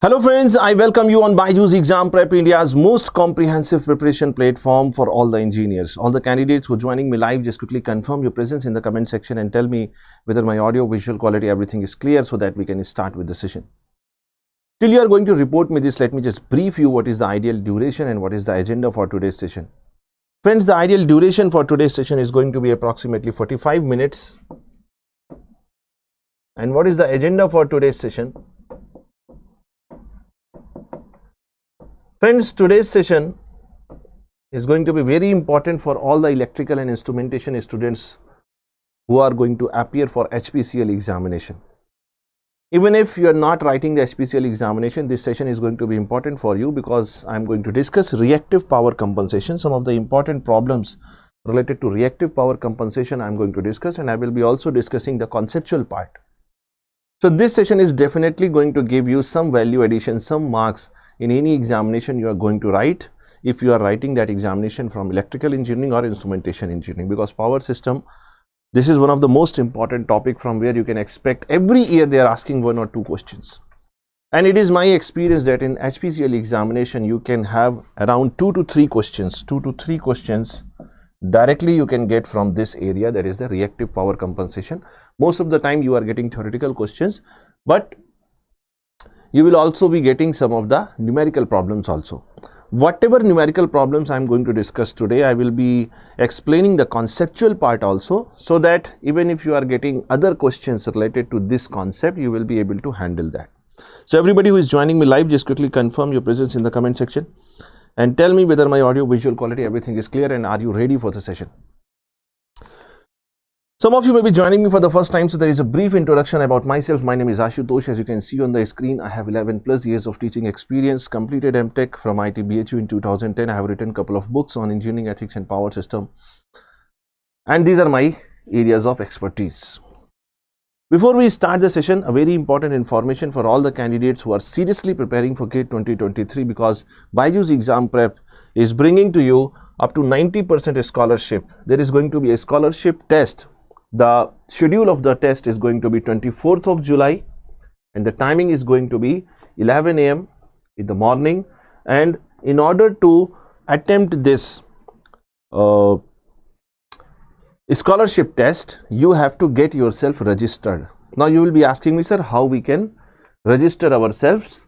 Hello friends, I welcome you on BYJU'S Exam Prep, India's most comprehensive preparation platform for all the engineers. All the candidates who are joining me live, just quickly confirm your presence in the comment section and tell me whether my audio, visual quality, everything is clear so that we can start with the session. Till you are going to report me this, let me just brief you what is the ideal duration and what is the agenda for today's session. Friends, the ideal duration for today's session is going to be approximately 45 minutes. And what is the agenda for today's session? Friends, today's session is going to be very important for all the electrical and instrumentation students who are going to appear for HPCL examination. Even if you are not writing the HPCL examination, this session is going to be important for you because I am going to discuss reactive power compensation. Some of the important problems related to reactive power compensation I am going to discuss, and I will be also discussing the conceptual part. So this session is definitely going to give you some value addition, some marks in any examination you are going to write, if you are writing that examination from electrical engineering or instrumentation engineering, because power system, this is one of the most important topic from where you can expect every year they are asking 1 or 2 questions. And it is my experience that in HPCL examination you can have around 2 to 3 questions, directly you can get from this area, that is the reactive power compensation. Most of the time you are getting theoretical questions, but you will also be getting some of the numerical problems also. Whatever numerical problems I am going to discuss today, I will be explaining the conceptual part also, so that even if you are getting other questions related to this concept, you will be able to handle that. So everybody who is joining me live, just quickly confirm your presence in the comment section and tell me whether my audio, visual quality, everything is clear, and are you ready for the session. Some of you may be joining me for the first time, so there is a brief introduction about myself. My name is Ashutosh. As you can see on the screen, I have 11 plus years of teaching experience, completed MTech from BYJU'S in 2010. I have written a couple of books on engineering ethics and power system, and these are my areas of expertise. Before we start the session, a very important information for all the candidates who are seriously preparing for GATE 2023, because BYJU'S Exam Prep is bringing to you up to 90% scholarship. There is going to be a scholarship test. The schedule of the test is going to be 24th of July, and the timing is going to be 11 AM in the morning. And in order to attempt this scholarship test, you have to get yourself registered. Now you will be asking me, sir, how we can register ourselves?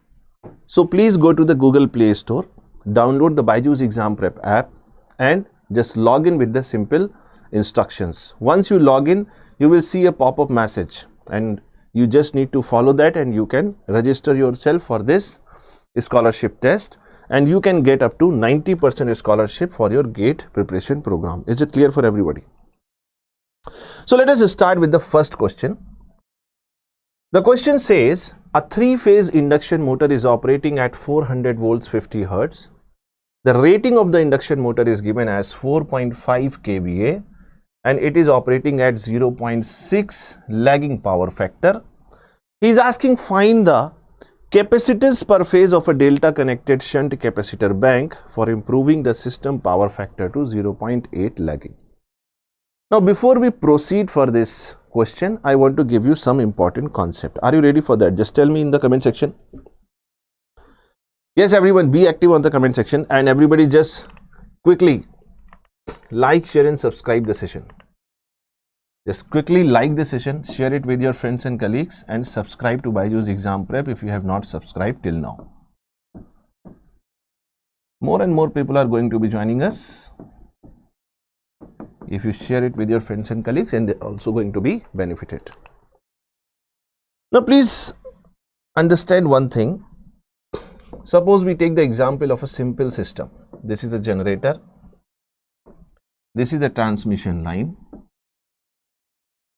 So please go to the Google Play Store, download the BYJU'S Exam Prep app, and just log in with the simple instructions. Once you log in, you will see a pop-up message, and you just need to follow that, and you can register yourself for this scholarship test, and you can get up to 90% scholarship for your GATE preparation program. Is it clear for everybody? So let us start with the first question. The question says, a 3-phase induction motor is operating at 400 volts 50 hertz. The rating of the induction motor is given as 4.5 kVA, and it is operating at 0.6 lagging power factor. He is asking, find the capacitance per phase of a delta connected shunt capacitor bank for improving the system power factor to 0.8 lagging. Now before we proceed for this question, I want to give you some important concept. Are you ready for that? Just tell me in the comment section. Yes, everyone, be active on the comment section, and everybody just quickly like, share and subscribe the session. Just quickly like the session, share it with your friends and colleagues, and subscribe to BYJU'S Exam Prep if you have not subscribed till now. More and more people are going to be joining us if you share it with your friends and colleagues, and they are also going to be benefited. Now please understand one thing. Suppose we take the example of a simple system. This is a generator. This is a transmission line,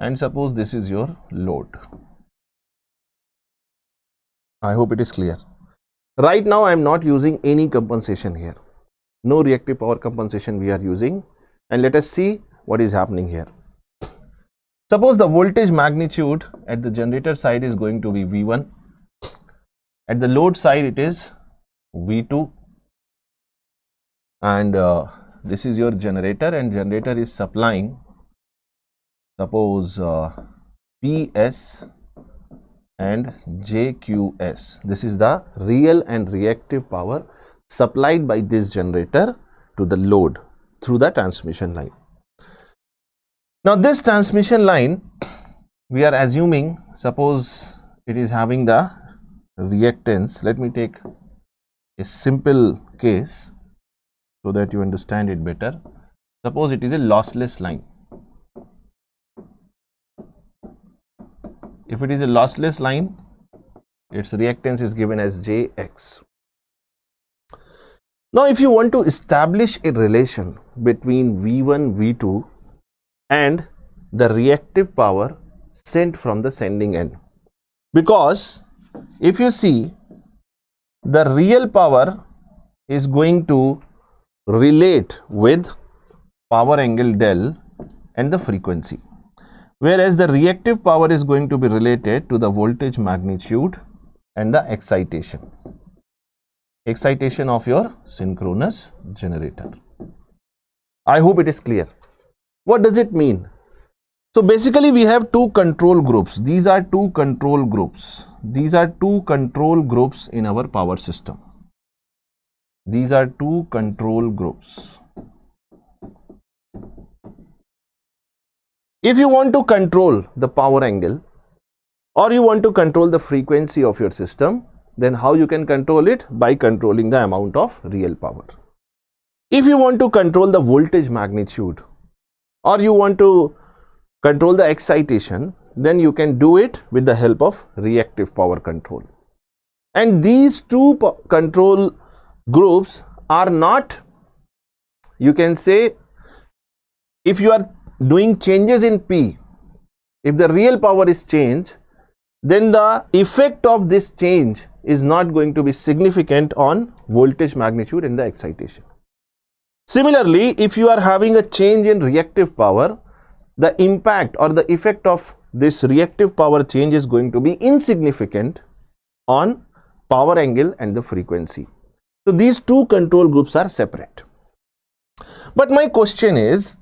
and suppose this is your load. I hope it is clear. Right now I am not using any compensation here. No reactive power compensation we are using, and let us see what is happening here. Suppose the voltage magnitude at the generator side is going to be V1. At the load side it is V2, and this is your generator, and generator is supplying, suppose PS and JQS. This is the real and reactive power supplied by this generator to the load through the transmission line. Now this transmission line, we are assuming, suppose it is having the reactance. Let me take a simple case so that you understand it better. Suppose it is a lossless line. If it is a lossless line, its reactance is given as Jx. Now if you want to establish a relation between V1, V2 and the reactive power sent from the sending end, because if you see, the real power is going to relate with power angle del and the frequency, whereas the reactive power is going to be related to the voltage magnitude and the excitation of your synchronous generator. I hope it is clear. What does it mean? So basically we have two control groups. These are two control groups. These are two control groups in our power system. These are two control groups. If you want to control the power angle or you want to control the frequency of your system, then how you can control it? By controlling the amount of real power. If you want to control the voltage magnitude or you want to control the excitation, then you can do it with the help of reactive power control. And these two control groups are not, you can say, if you are doing changes in P, if the real power is changed, then the effect of this change is not going to be significant on voltage magnitude and the excitation. Similarly, if you are having a change in reactive power, the impact or the effect of this reactive power change is going to be insignificant on power angle and the frequency. So these two control groups are separate. But my question is,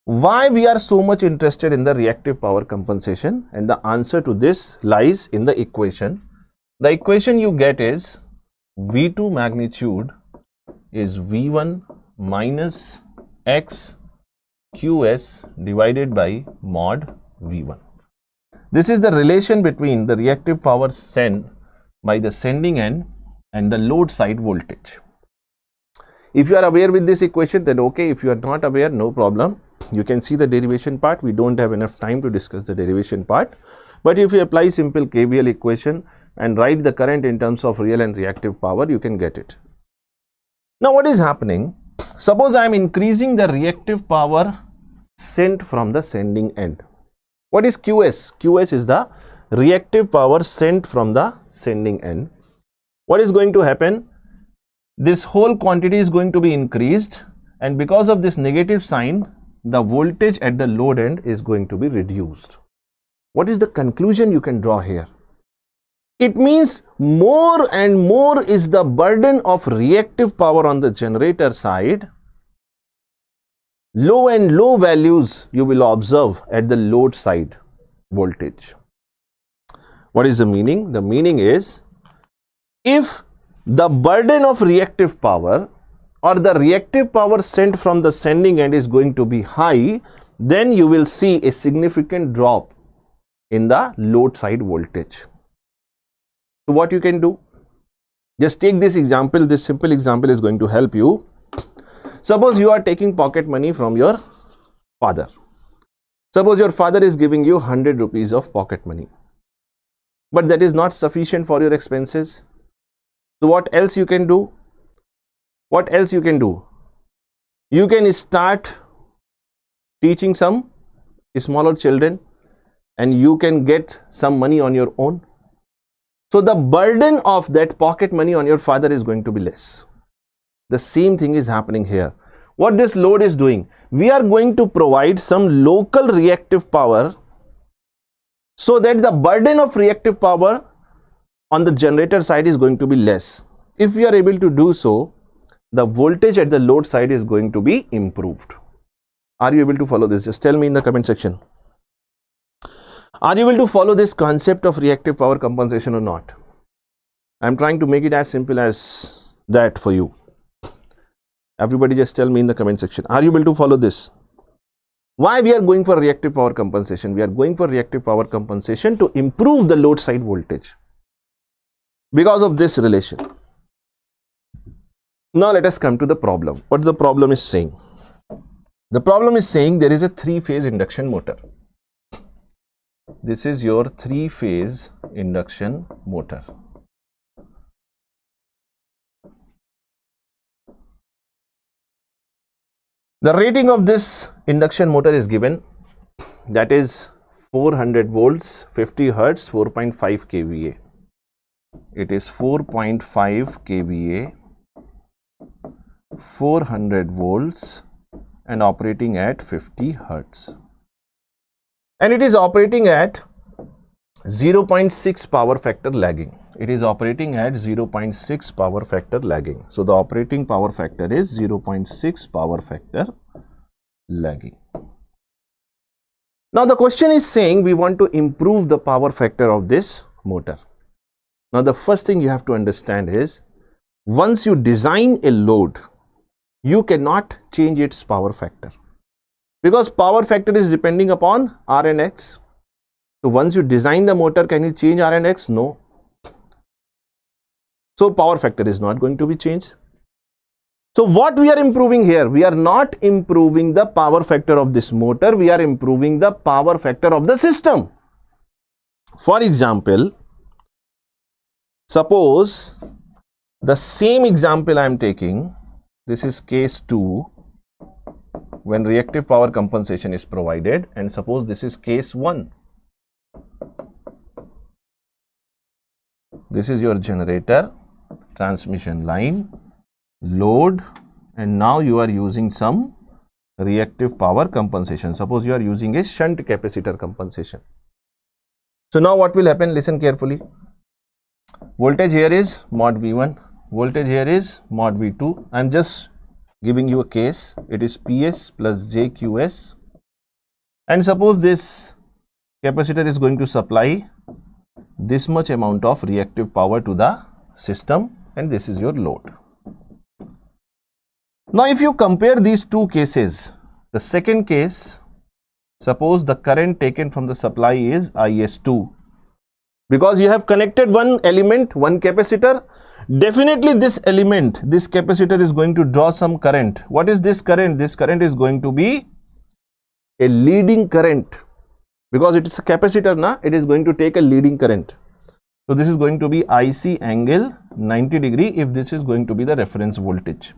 why we are so much interested in the reactive power compensation? And the answer to this lies in the equation. The equation you get is V2 magnitude is V1 minus X QS divided by mod V1. This is the relation between the reactive power sent by the sending end and the load side voltage. If you are aware with this equation, then okay. If you are not aware, no problem. You can see the derivation part. We don't have enough time to discuss the derivation part. But if you apply simple KVL equation and write the current in terms of real and reactive power, you can get it. Now what is happening? Suppose I am increasing the reactive power sent from the sending end. What is QS? QS is the reactive power sent from the sending end. What is going to happen? This whole quantity is going to be increased, and because of this negative sign, the voltage at the load end is going to be reduced. What is the conclusion you can draw here? It means more and more is the burden of reactive power on the generator side. Low and low values you will observe at the load side voltage. What is the meaning? The meaning is, if the burden of reactive power or the reactive power sent from the sending end is going to be high, then you will see a significant drop in the load side voltage. So what you can do? Just take this example. This simple example is going to help you. Suppose you are taking pocket money from your father. Suppose your father is giving you 100 rupees of pocket money, but that is not sufficient for your expenses. So what else you can do? What else you can do? You can start teaching some smaller children and you can get some money on your own. So the burden of that pocket money on your father is going to be less. The same thing is happening here. What this load is doing, we are going to provide some local reactive power so that the burden of reactive power on the generator side is going to be less. If we are able to do so, the voltage at the load side is going to be improved. Are you able to follow this? Just tell me in the comment section. Are you able to follow this concept of reactive power compensation or not? I'm trying to make it as simple as that for you. Everybody just tell me in the comment section. Are you able to follow this? Why we are going for reactive power compensation? We are going for reactive power compensation to improve the load side voltage because of this relation. Now let us come to the problem. What the problem is saying? The problem is saying there is a three-phase induction motor. This is your three-phase induction motor. The rating of this induction motor is given, that is 400 volts, 50 hertz, 4.5 kVA. It is 4.5 kVA, 400 volts and operating at 50 hertz. And it is operating at 0.6 power factor lagging. It is operating at 0.6 power factor lagging. So the operating power factor is 0.6 power factor lagging. Now the question is saying we want to improve the power factor of this motor. Now the first thing you have to understand is, once you design a load, you cannot change its power factor, because power factor is depending upon R and X. So once you design the motor, can you change R and X? No. So power factor is not going to be changed. So what we are improving here? We are not improving the power factor of this motor. We are improving the power factor of the system. For example, suppose the same example I am taking, this is case 2 when reactive power compensation is provided, and suppose this is case 1. This is your generator, transmission line, load, and now you are using some reactive power compensation. Suppose you are using a shunt capacitor compensation. So now what will happen? Listen carefully. Voltage here is mod V1, voltage here is mod V2. I am just giving you a case. It is PS plus JQS, and suppose this capacitor is going to supply this much amount of reactive power to the system, and this is your load. Now if you compare these two cases, the second case, suppose the current taken from the supply is IS2, because you have connected one element, one capacitor. Definitely this element, this capacitor is going to draw some current. What is this current? This current is going to be a leading current, because it is a capacitor na, it is going to take a leading current. So this is going to be IC angle 90 degree if this is going to be the reference voltage.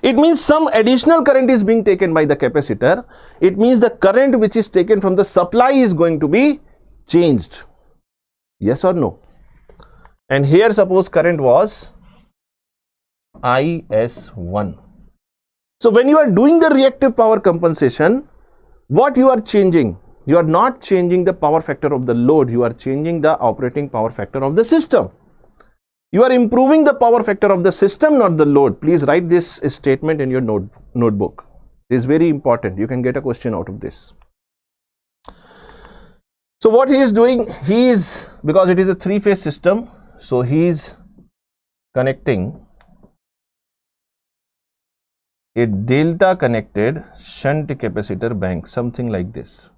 It means some additional current is being taken by the capacitor. It means the current which is taken from the supply is going to be changed. Yes or no? And here suppose current was IS1. So when you are doing the reactive power compensation, what you are changing? You are not changing the power factor of the load, you are changing the operating power factor of the system. You are improving the power factor of the system, not the load. Please write this statement in your notebook. It is very important. You can get a question out of this. So what he is doing, because it is a three-phase system, so he is connecting a delta connected shunt capacitor bank, something like this.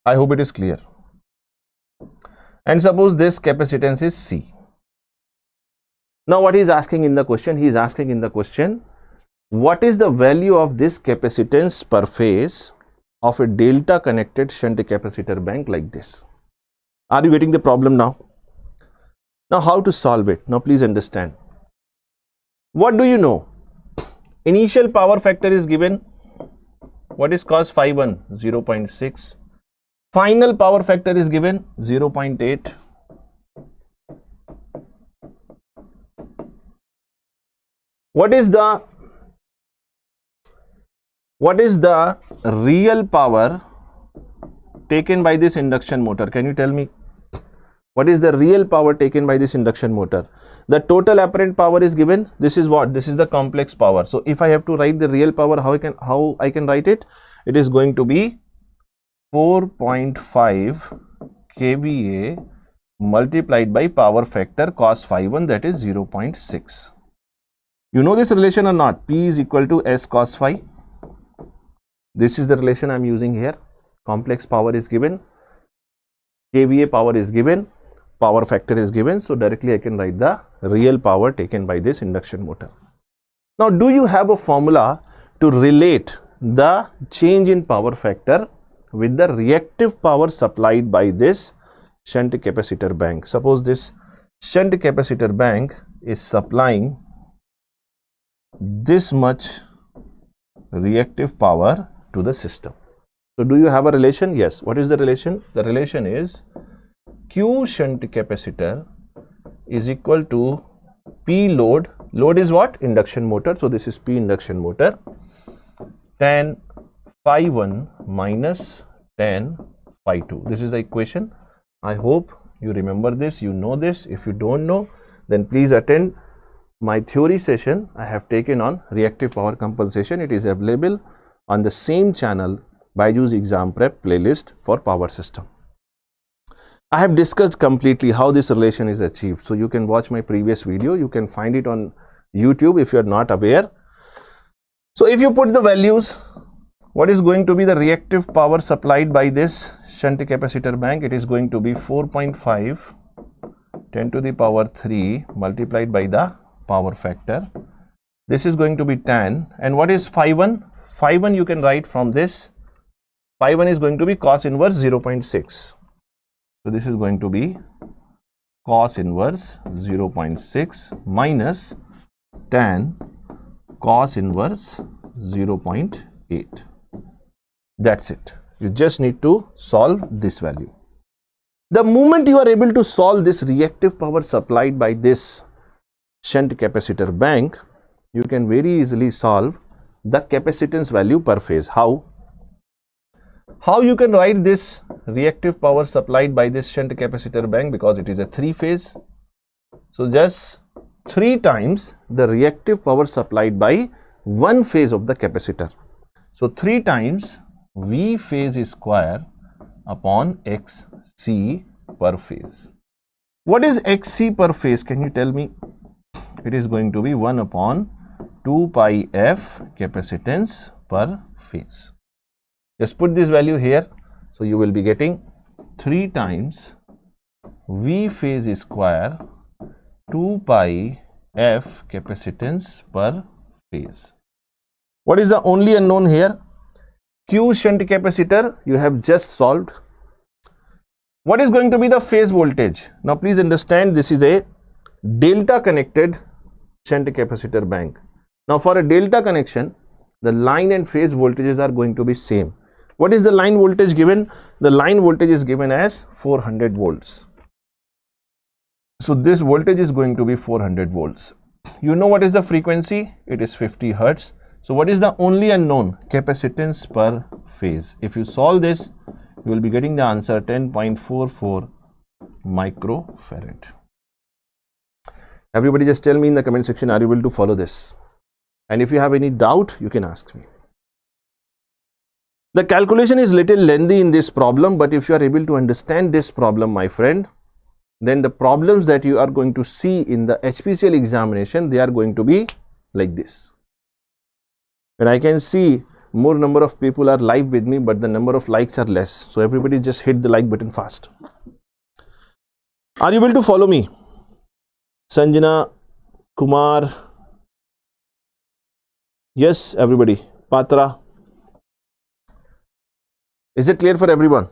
I hope it is clear. And suppose this capacitance is C. Now what he is asking in the question? He is asking in the question, what is the value of this capacitance per phase of a delta connected shunt capacitor bank like this? Are you getting the problem now? Now how to solve it? Now please understand. What do you know? Initial power factor is given. What is cos phi 1? 0.6. Final power factor is given 0.8. What is the What is the real power taken by this induction motor? Can you tell me? What is the real power taken by this induction motor? The total apparent power is given. This is what? This is the complex power. So if I have to write the real power, how I can write it? It is going to be 4.5 kVA multiplied by power factor cos phi 1, that is 0.6. You know this relation or not? P is equal to S cos phi. This is the relation I am using here. Complex power is given, kVA power is given, power factor is given. So directly I can write the real power taken by this induction motor. Now, do you have a formula to relate the change in power factor with the reactive power supplied by this shunt capacitor bank? Suppose this shunt capacitor bank is supplying this much reactive power to the system. So do you have a relation? Yes. What is the relation? The relation is Q shunt capacitor is equal to P load. Load is what? Induction motor. So this is P induction motor. Tan phi 1 minus tan phi 2. This is the equation. I hope you remember this, you know this. If you don't know, then please attend my theory session I have taken on reactive power compensation. It is available on the same channel, BYJU'S exam prep playlist for power system. I have discussed completely how this relation is achieved. So you can watch my previous video. You can find it on YouTube if you are not aware. So if you put the values, what is going to be the reactive power supplied by this shunt capacitor bank? It is going to be 4.5 10 to the power 3 multiplied by the power factor. This is going to be tan. And what is phi 1? Phi 1 you can write from this. Phi 1 is going to be cos inverse 0.6. So this is going to be cos inverse 0.6 minus tan cos inverse 0.8. That's it. You just need to solve this value. The moment you are able to solve this reactive power supplied by this shunt capacitor bank, you can very easily solve the capacitance value per phase. How? How you can write this reactive power supplied by this shunt capacitor bank? Because it is a 3-phase. So just 3 times the reactive power supplied by one phase of the capacitor. So 3 times V phase square upon XC per phase. What is XC per phase? Can you tell me? It is going to be 1 upon 2 pi F capacitance per phase. Just put this value here. So you will be getting 3 times V phase square 2 pi F capacitance per phase. What is the only unknown here? Q shunt capacitor you have just solved. What is going to be the phase voltage? Now please understand, this is a delta connected shunt capacitor bank. Now for a delta connection, the line and phase voltages are going to be same. What is the line voltage given? The line voltage is given as 400 volts. So this voltage is going to be 400 volts. You know what is the frequency? It is 50 hertz. So what is the only unknown? Capacitance per phase. If you solve this, you will be getting the answer 10.44 microfarad. Everybody just tell me in the comment section, are you able to follow this? And if you have any doubt, you can ask me. The calculation is little lengthy in this problem, but if you are able to understand this problem, my friend, then the problems that you are going to see in the HPCL examination, they are going to be like this. And I can see more number of people are live with me, but the number of likes are less. So everybody just hit the like button fast. Are you able to follow me? Sanjana, Kumar. Yes, everybody. Patra. Is it clear for everyone?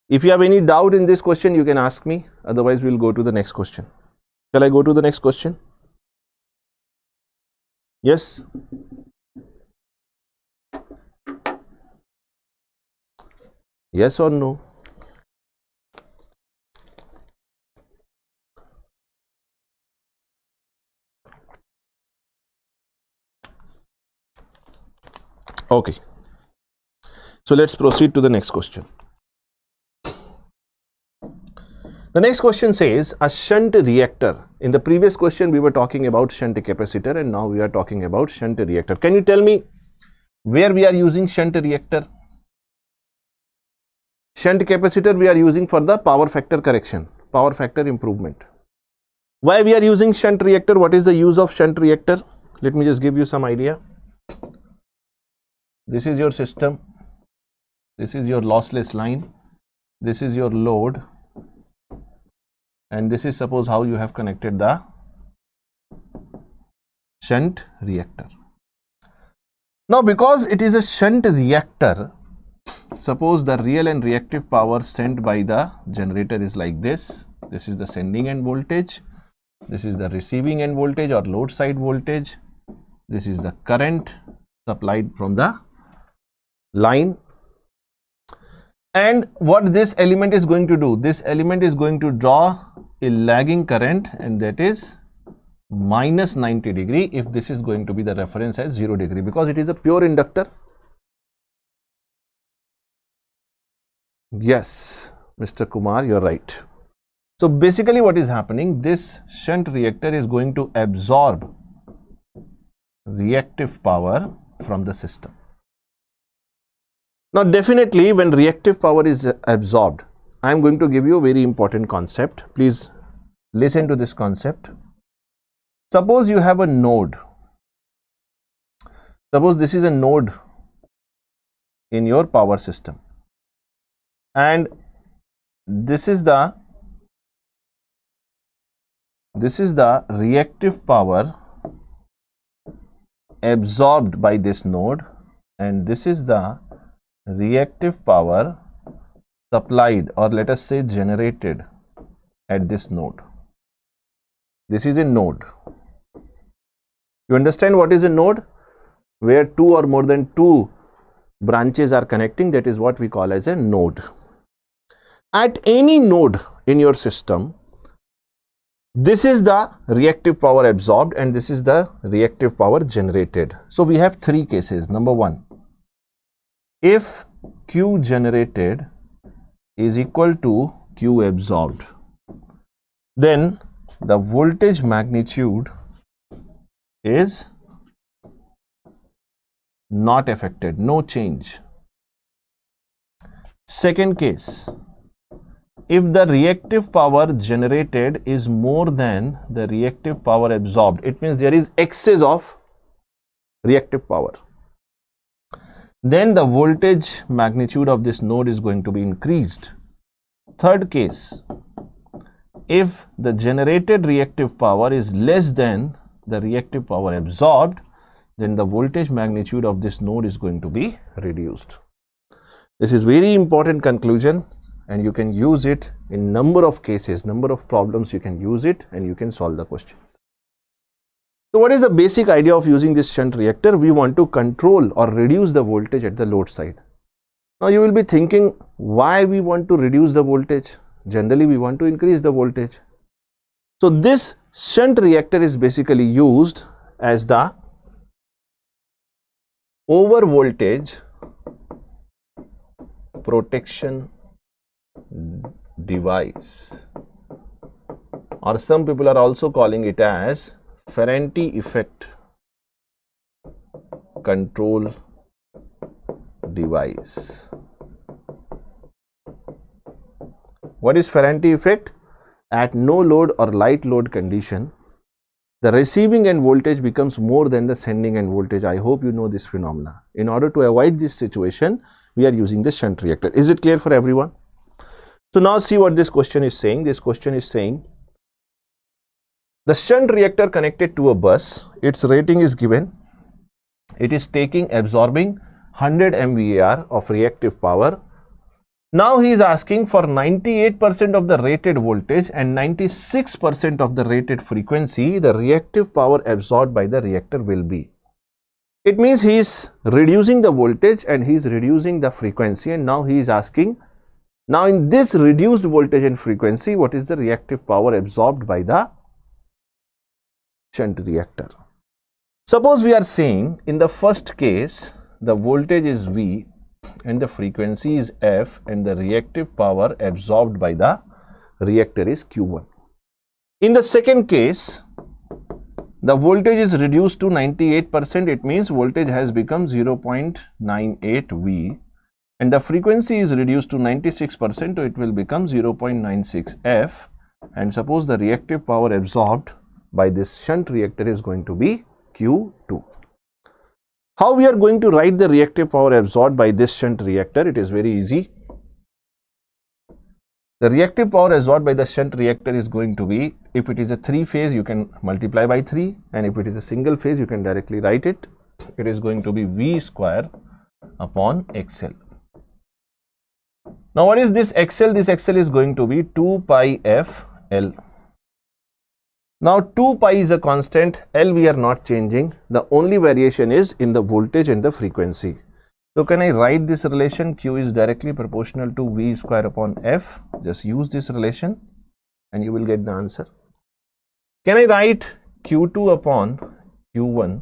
If you have any doubt in this question, you can ask me. Otherwise, we'll go to the next question. Shall I go to the next question? Yes? Yes or no? Okay. So let's proceed to the next question. The next question says a shunt reactor. In the previous question we were talking about shunt capacitor, and now we are talking about shunt reactor. Can you tell me where we are using shunt reactor? Shunt capacitor we are using for the power factor correction, power factor improvement. Why we are using shunt reactor? What is the use of shunt reactor? Let me just give you some idea. This is your system. This is your lossless line. This is your load. And this is, suppose, how you have connected the shunt reactor. Now, because it is a shunt reactor, suppose the real and reactive power sent by the generator is like this. This is the sending end voltage. This is the receiving end voltage or load side voltage. This is the current supplied from the line. And what this element is going to do? This element is going to draw a lagging current, and that is minus 90 degree if this is going to be the reference as 0 degree, because it is a pure inductor. Yes, Mr. Kumar, you're right. So basically what is happening, this shunt reactor is going to absorb reactive power from the system. Now definitely when reactive power is absorbed, I am going to give you a very important concept. Please listen to this concept. Suppose you have a node. Suppose this is a node in your power system, and this is the reactive power absorbed by this node, and this is the reactive power supplied, or let us say generated, at this node. This is a node. You understand what is a node? Where two or more than two branches are connecting, that is what we call as a node. At any node in your system, this is the reactive power absorbed and this is the reactive power generated. So we have three cases. Number one, if Q generated is equal to Q absorbed, then the voltage magnitude is not affected, no change. Second case, if the reactive power generated is more than the reactive power absorbed, it means there is excess of reactive power, then the voltage magnitude of this node is going to be increased. Third case, if the generated reactive power is less than the reactive power absorbed, then the voltage magnitude of this node is going to be reduced. This is very important conclusion, and you can use it in number of cases, number of problems you can use it, and you can solve the questions. So what is the basic idea of using this shunt reactor? We want to control or reduce the voltage at the load side. Now you will be thinking, why we want to reduce the voltage? Generally we want to increase the voltage. So this shunt reactor is basically used as the over voltage protection device, or some people are also calling it as Ferranti effect control device. What is Ferranti effect? At no load or light load condition, the receiving end voltage becomes more than the sending end voltage. I hope you know this phenomena. In order to avoid this situation, we are using the shunt reactor. Is it clear for everyone? So now see what this question is saying. This question is saying the shunt reactor connected to a bus, its rating is given. It is absorbing 100 MVAR of reactive power. Now he is asking for 98% of the rated voltage and 96% of the rated frequency the reactive power absorbed by the reactor will be. It means he is reducing the voltage and he is reducing the frequency, and now he is asking, now in this reduced voltage and frequency, what is the reactive power absorbed by the shunt reactor? Suppose we are saying in the first case, the voltage is V and the frequency is F and the reactive power absorbed by the reactor is Q1. In the second case, the voltage is reduced to 98%. It means voltage has become 0.98 V and the frequency is reduced to 96%, so it will become 0.96 F, and suppose the reactive power absorbed by this shunt reactor is going to be Q2. How we are going to write the reactive power absorbed by this shunt reactor? It is very easy. The reactive power absorbed by the shunt reactor is going to be, if it is a 3-phase, you can multiply by 3, and if it is a single phase, you can directly write it. It is going to be V square upon XL. Now, what is this XL? This XL is going to be 2 pi F L. Now, 2 pi is a constant, L we are not changing. The only variation is in the voltage and the frequency. So, can I write this relation? Q is directly proportional to V square upon F. Just use this relation and you will get the answer. Can I write Q2 upon Q1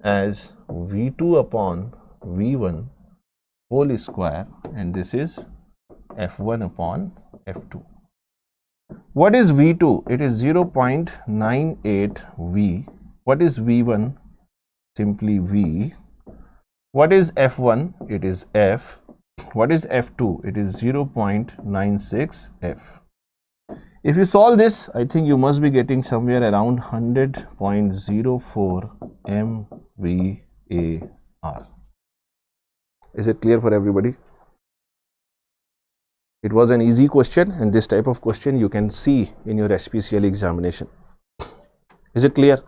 as V2 upon V1 whole square, and this is F1 upon F2. What is V2? It is 0.98 V. What is V1? Simply V. What is F1? It is F. What is F2? It is 0.96 F. If you solve this, I think you must be getting somewhere around 100.04 MVAR. Is it clear for everybody? It was an easy question, and this type of question you can see in your HPCL examination. Is it clear?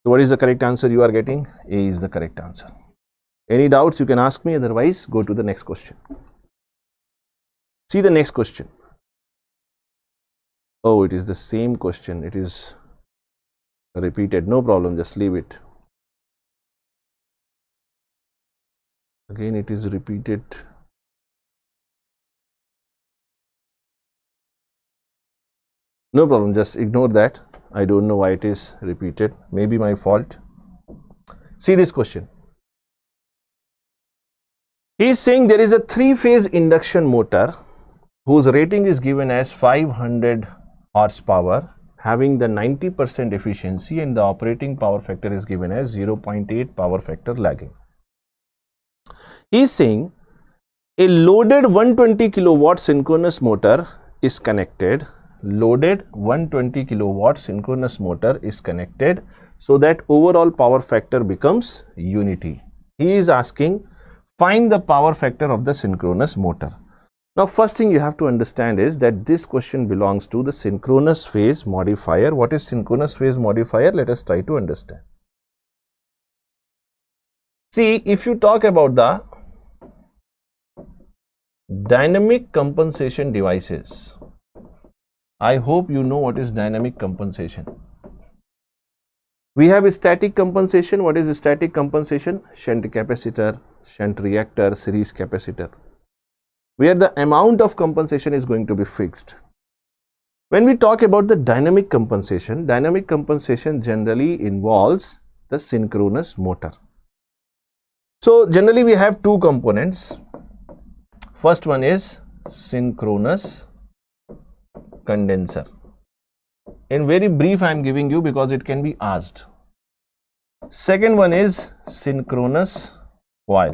So what is the correct answer you are getting? A is the correct answer. Any doubts you can ask me, otherwise go to the next question. See the next question. Oh, it is the same question. It is repeated. No problem, just leave it. Again, it is repeated. No problem, just ignore that. I don't know why it is repeated. Maybe my fault. See this question. He is saying there is a 3-phase induction motor whose rating is given as 500 horsepower, having the 90% efficiency, and the operating power factor is given as 0.8 power factor lagging. He is saying a loaded 120 kilowatt synchronous motor is connected. Loaded 120 kilowatt synchronous motor is connected so that overall power factor becomes unity. He is asking, find the power factor of the synchronous motor. Now, first thing you have to understand is that this question belongs to the synchronous phase modifier. What is synchronous phase modifier? Let us try to understand. See, if you talk about the dynamic compensation devices, I hope you know what is dynamic compensation. We have a static compensation. What is a static compensation? Shunt capacitor, shunt reactor, series capacitor, where the amount of compensation is going to be fixed. When we talk about the dynamic compensation generally involves the synchronous motor. So generally we have two components. First one is synchronous condenser. In very brief I am giving you because it can be asked. Second one is synchronous coil.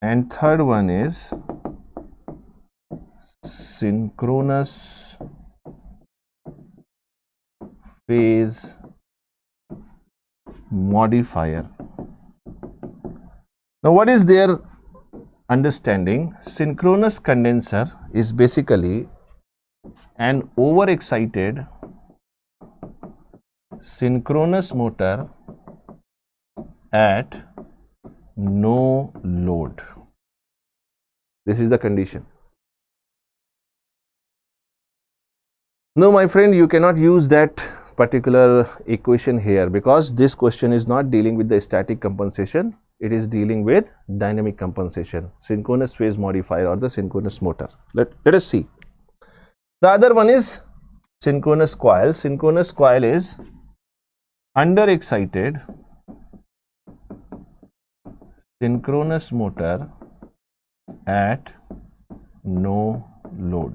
And third one is synchronous phase modifier. Now, what is their understanding? Synchronous condenser is basically an overexcited synchronous motor at no load. This is the condition. No, my friend, you cannot use that particular equation here because this question is not dealing with the static compensation. It is dealing with dynamic compensation, synchronous phase modifier or the synchronous motor. Let us see. The other one is synchronous coil. Synchronous coil is under excited synchronous motor at no load.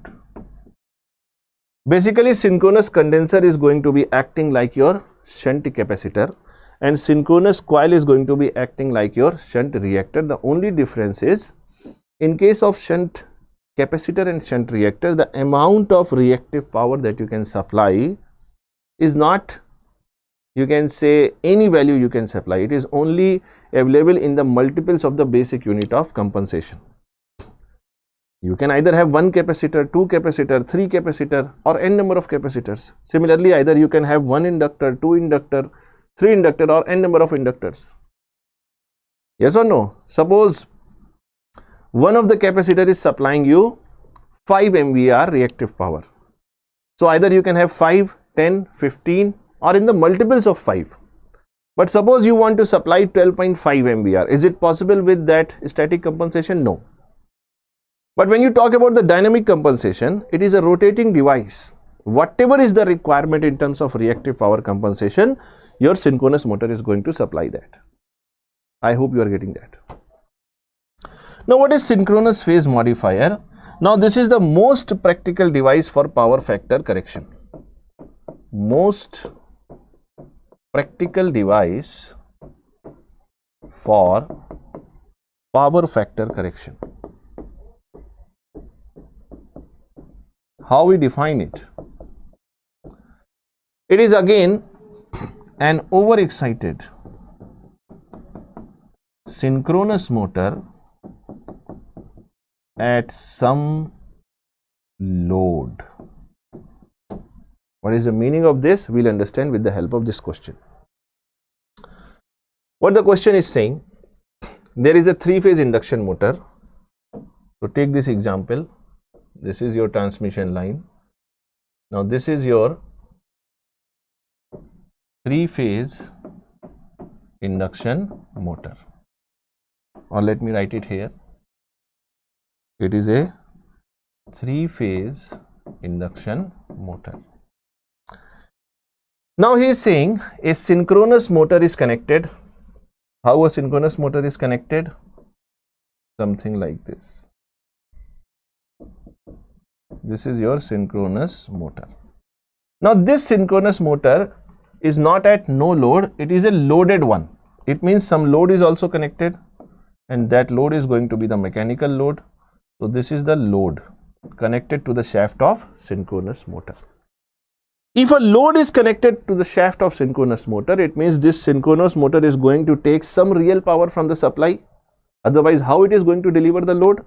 Basically, synchronous condenser is going to be acting like your shunt capacitor and synchronous coil is going to be acting like your shunt reactor. The only difference is, in case of shunt capacitor and shunt reactor, the amount of reactive power that you can supply is not, you can say, any value you can supply. It is only available in the multiples of the basic unit of compensation. You can either have one capacitor, two capacitor, three capacitor, or n number of capacitors. Similarly, either you can have one inductor, two inductor, three inductor, or n number of inductors. Yes or no? Suppose one of the capacitor is supplying you 5 MVAR reactive power. So either you can have 5, 10, 15, or in the multiples of 5. But suppose you want to supply 12.5 MVAR. Is it possible with that static compensation? No. But when you talk about the dynamic compensation, it is a rotating device. Whatever is the requirement in terms of reactive power compensation, your synchronous motor is going to supply that. I hope you are getting that. Now, what is synchronous phase modifier? Now, this is the most practical device for power factor correction. Most practical device for power factor correction. How we define it? It is again an overexcited synchronous motor at some load. What is the meaning of this? We'll understand with the help of this question. What the question is saying, there is a three-phase induction motor. So take this example. This is your transmission line. Now this is your three-phase induction motor, or let me write it here. It is a three-phase induction motor. Now he is saying a synchronous motor is connected. How a synchronous motor is connected? Something like this. This is your synchronous motor. Now this synchronous motor is not at no load, it is a loaded one. It means some load is also connected, and that load is going to be the mechanical load. So this is the load connected to the shaft of synchronous motor. If a load is connected to the shaft of synchronous motor, it means this synchronous motor is going to take some real power from the supply. Otherwise, how it is going to deliver the load?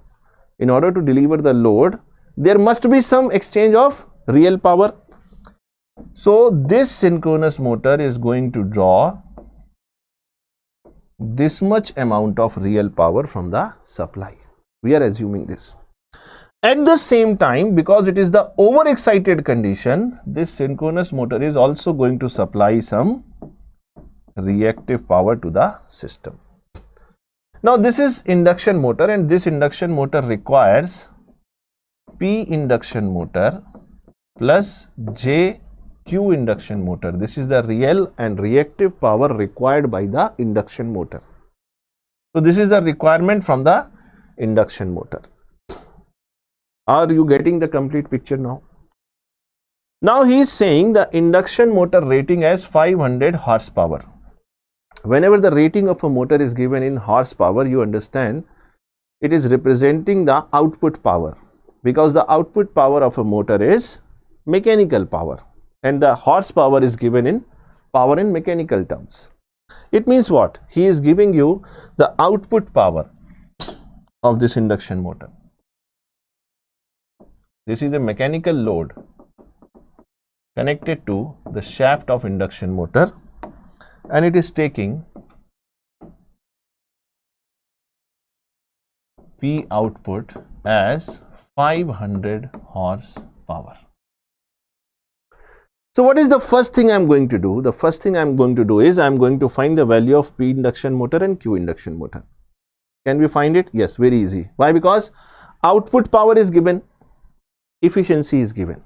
In order to deliver the load, there must be some exchange of real power. So this synchronous motor is going to draw this much amount of real power from the supply. We are assuming this. At the same time, because it is the overexcited condition, this synchronous motor is also going to supply some reactive power to the system. Now this is induction motor, and this induction motor requires P induction motor plus J Q induction motor. This is the real and reactive power required by the induction motor. So this is the requirement from the induction motor. Are you getting the complete picture now? Now he is saying the induction motor rating as 500 horsepower. Whenever the rating of a motor is given in horsepower, you understand it is representing the output power, because the output power of a motor is mechanical power and the horsepower is given in power in mechanical terms. It means what? He is giving you the output power of this induction motor. This is a mechanical load connected to the shaft of induction motor, and it is taking P output as 500 horsepower. So what is the first thing I am going to do? The first thing I am going to do is I am going to find the value of P induction motor and Q induction motor. Can we find it? Yes, very easy. Why? Because output power is given, efficiency is given.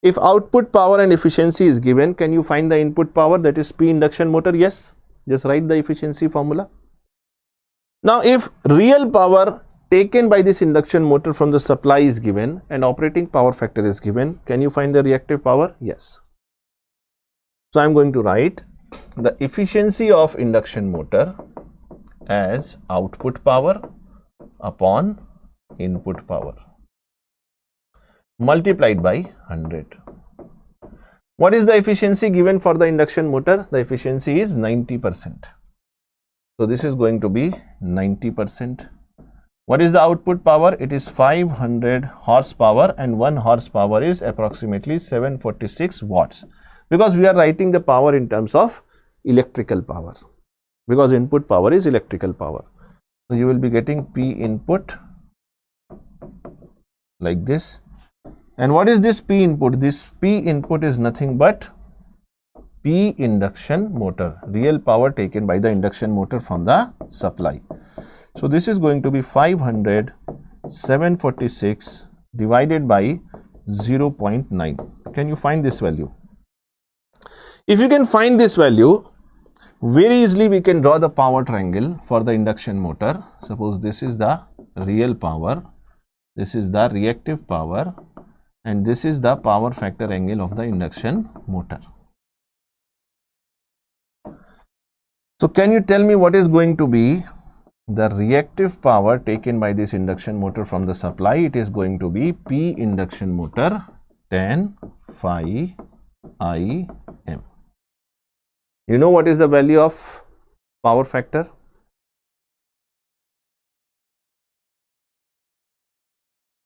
If output power and efficiency is given, can you find the input power, that is P induction motor? Yes. Just write the efficiency formula. Now if real power taken by this induction motor from the supply is given and operating power factor is given, can you find the reactive power? Yes. So I am going to write the efficiency of induction motor as output power upon input power multiplied by 100. What is the efficiency given for the induction motor? The efficiency is 90%. So this is going to be 90%. What is the output power? It is 500 horsepower, and 1 horsepower is approximately 746 watts, because we are writing the power in terms of electrical power, because input power is electrical power. So you will be getting P input like this. And what is this P input? This P input is nothing but P induction motor, real power taken by the induction motor from the supply. So this is going to be 500 746 divided by 0.9. Can you find this value? If you can find this value, very easily we can draw the power triangle for the induction motor. Suppose this is the real power, this is the reactive power, and this is the power factor angle of the induction motor. So can you tell me what is going to be the reactive power taken by this induction motor from the supply? It is going to be P induction motor 10 phi I m. You know what is the value of power factor?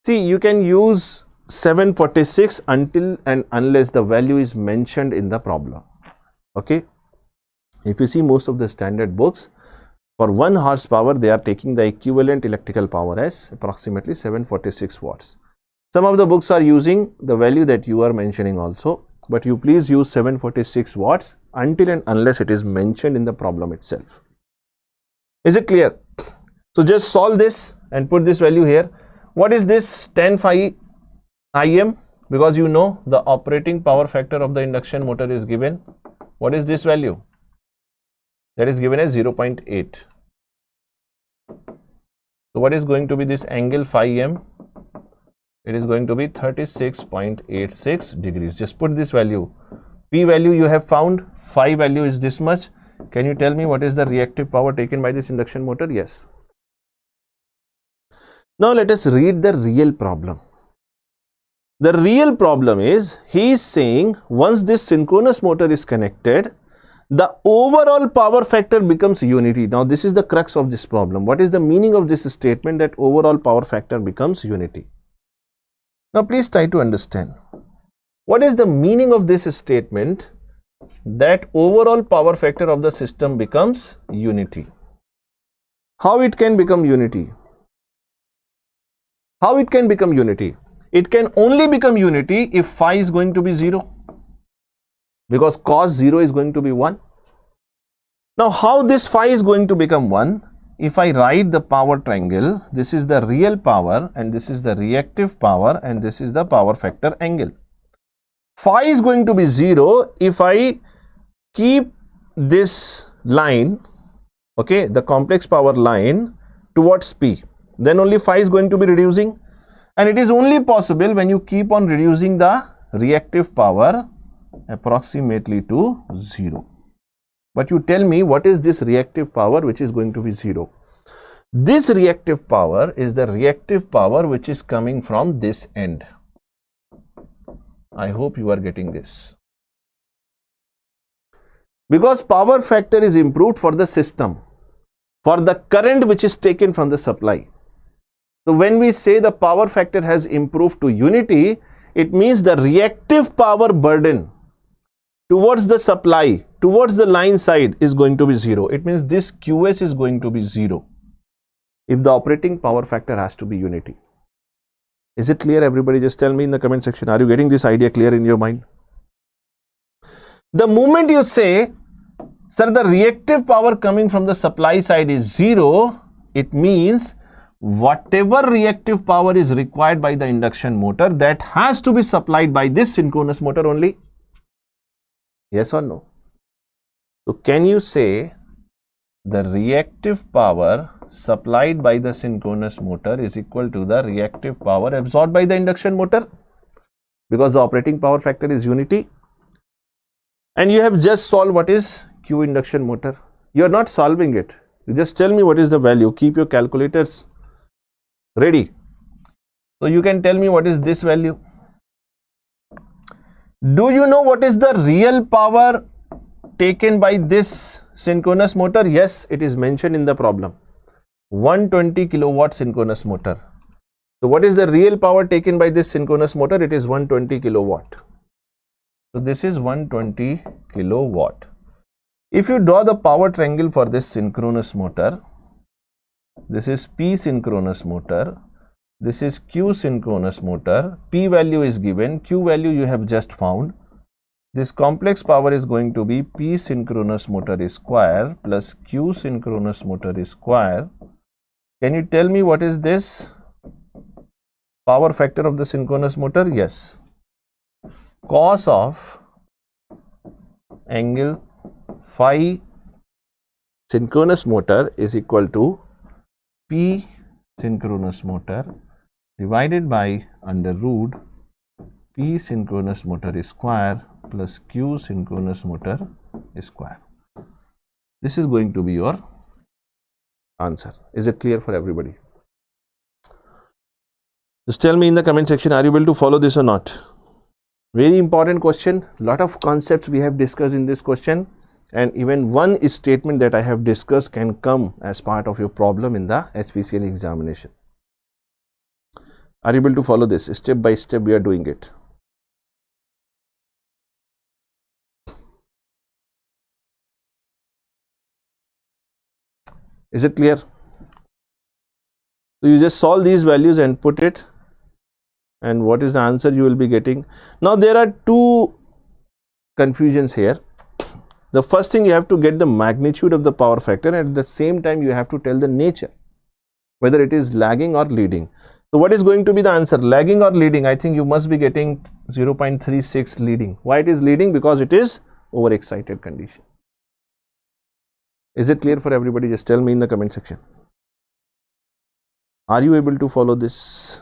See, you can use 746 until and unless the value is mentioned in the problem. Okay. If you see most of the standard books, for 1 horsepower they are taking the equivalent electrical power as approximately 746 watts. Some of the books are using the value that you are mentioning also, but you please use 746 watts until and unless it is mentioned in the problem itself. Is it clear? So just solve this and put this value here. What is this 10 phi Im? Because you know the operating power factor of the induction motor is given. What is this value? That is given as 0.8. So what is going to be this angle phi m? It is going to be 36.86 degrees. Just put this value. P value you have found, phi value is this much. Can you tell me what is the reactive power taken by this induction motor? Yes. Now let us read the real problem. The real problem is, he is saying once this synchronous motor is connected, the overall power factor becomes unity. Now this is the crux of this problem. What is the meaning of this statement that overall power factor becomes unity? Now please try to understand. What is the meaning of this statement that overall power factor of the system becomes unity? How it can become unity? How it can become unity? It can only become unity if phi is going to be 0, because cos 0 is going to be 1. Now how this phi is going to become 1? If I write the power triangle, this is the real power and this is the reactive power and this is the power factor angle. Phi is going to be 0 if I keep this line, okay, the complex power line towards P, then only phi is going to be reducing, and it is only possible when you keep on reducing the reactive power approximately to 0. But you tell me what is this reactive power which is going to be 0? This reactive power is the reactive power which is coming from this end. I hope you are getting this. Because power factor is improved for the system, for the current which is taken from the supply. So when we say the power factor has improved to unity, it means the reactive power burden towards the supply, towards the line side is going to be 0. It means this QS is going to be 0 if the operating power factor has to be unity. Is it clear, everybody? Just tell me in the comment section, are you getting this idea clear in your mind? The moment you say, sir, the reactive power coming from the supply side is 0, it means whatever reactive power is required by the induction motor, that has to be supplied by this synchronous motor only. Yes or no? So can you say the reactive power supplied by the synchronous motor is equal to the reactive power absorbed by the induction motor? Because the operating power factor is unity. And you have just solved what is Q induction motor. You are not solving it. You just tell me what is the value. Keep your calculators ready. So you can tell me what is this value. Do you know what is the real power taken by this synchronous motor? Yes, it is mentioned in the problem. 120 kilowatt synchronous motor. So what is the real power taken by this synchronous motor? It is 120 kilowatt. So this is 120 kilowatt. If you draw the power triangle for this synchronous motor, this is P synchronous motor, this is Q synchronous motor, P value is given, Q value you have just found. This complex power is going to be P synchronous motor is square plus Q synchronous motor is square. Can you tell me what is this power factor of the synchronous motor? Yes. Cos of angle phi synchronous motor is equal to P synchronous motor divided by under root P synchronous motor is square plus Q synchronous motor is square. This is going to be your answer. Is it clear for everybody? Just tell me in the comment section, are you able to follow this or not? Very important question. Lot of concepts we have discussed in this question, and even one statement that I have discussed can come as part of your problem in the HPCL examination. Are you able to follow this? Step by step we are doing it. Is it clear? So you just solve these values and put it, and what is the answer you will be getting. Now there are two confusions here. The first thing, you have to get the magnitude of the power factor, and at the same time you have to tell the nature, whether it is lagging or leading. So what is going to be the answer? Lagging or leading? I think you must be getting 0.36 leading. Why it is leading? Because it is overexcited condition. Is it clear for everybody? Just tell me in the comment section. Are you able to follow this?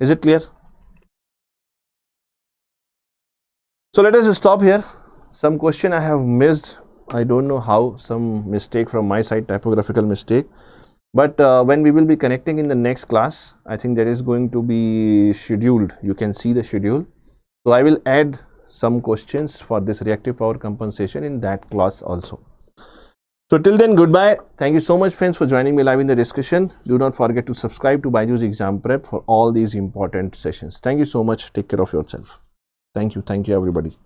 Is it clear? So let us stop here. Some question I have missed. I don't know how, some mistake from my side, typographical mistake. But when we will be connecting in the next class, I think that is going to be scheduled. You can see the schedule. So I will add some questions for this reactive power compensation in that class also. So till then, goodbye. Thank you so much friends for joining me live in the discussion. Do not forget to subscribe to BYJU'S exam prep for all these important sessions. Thank you so much. Take care of yourself. Thank you everybody.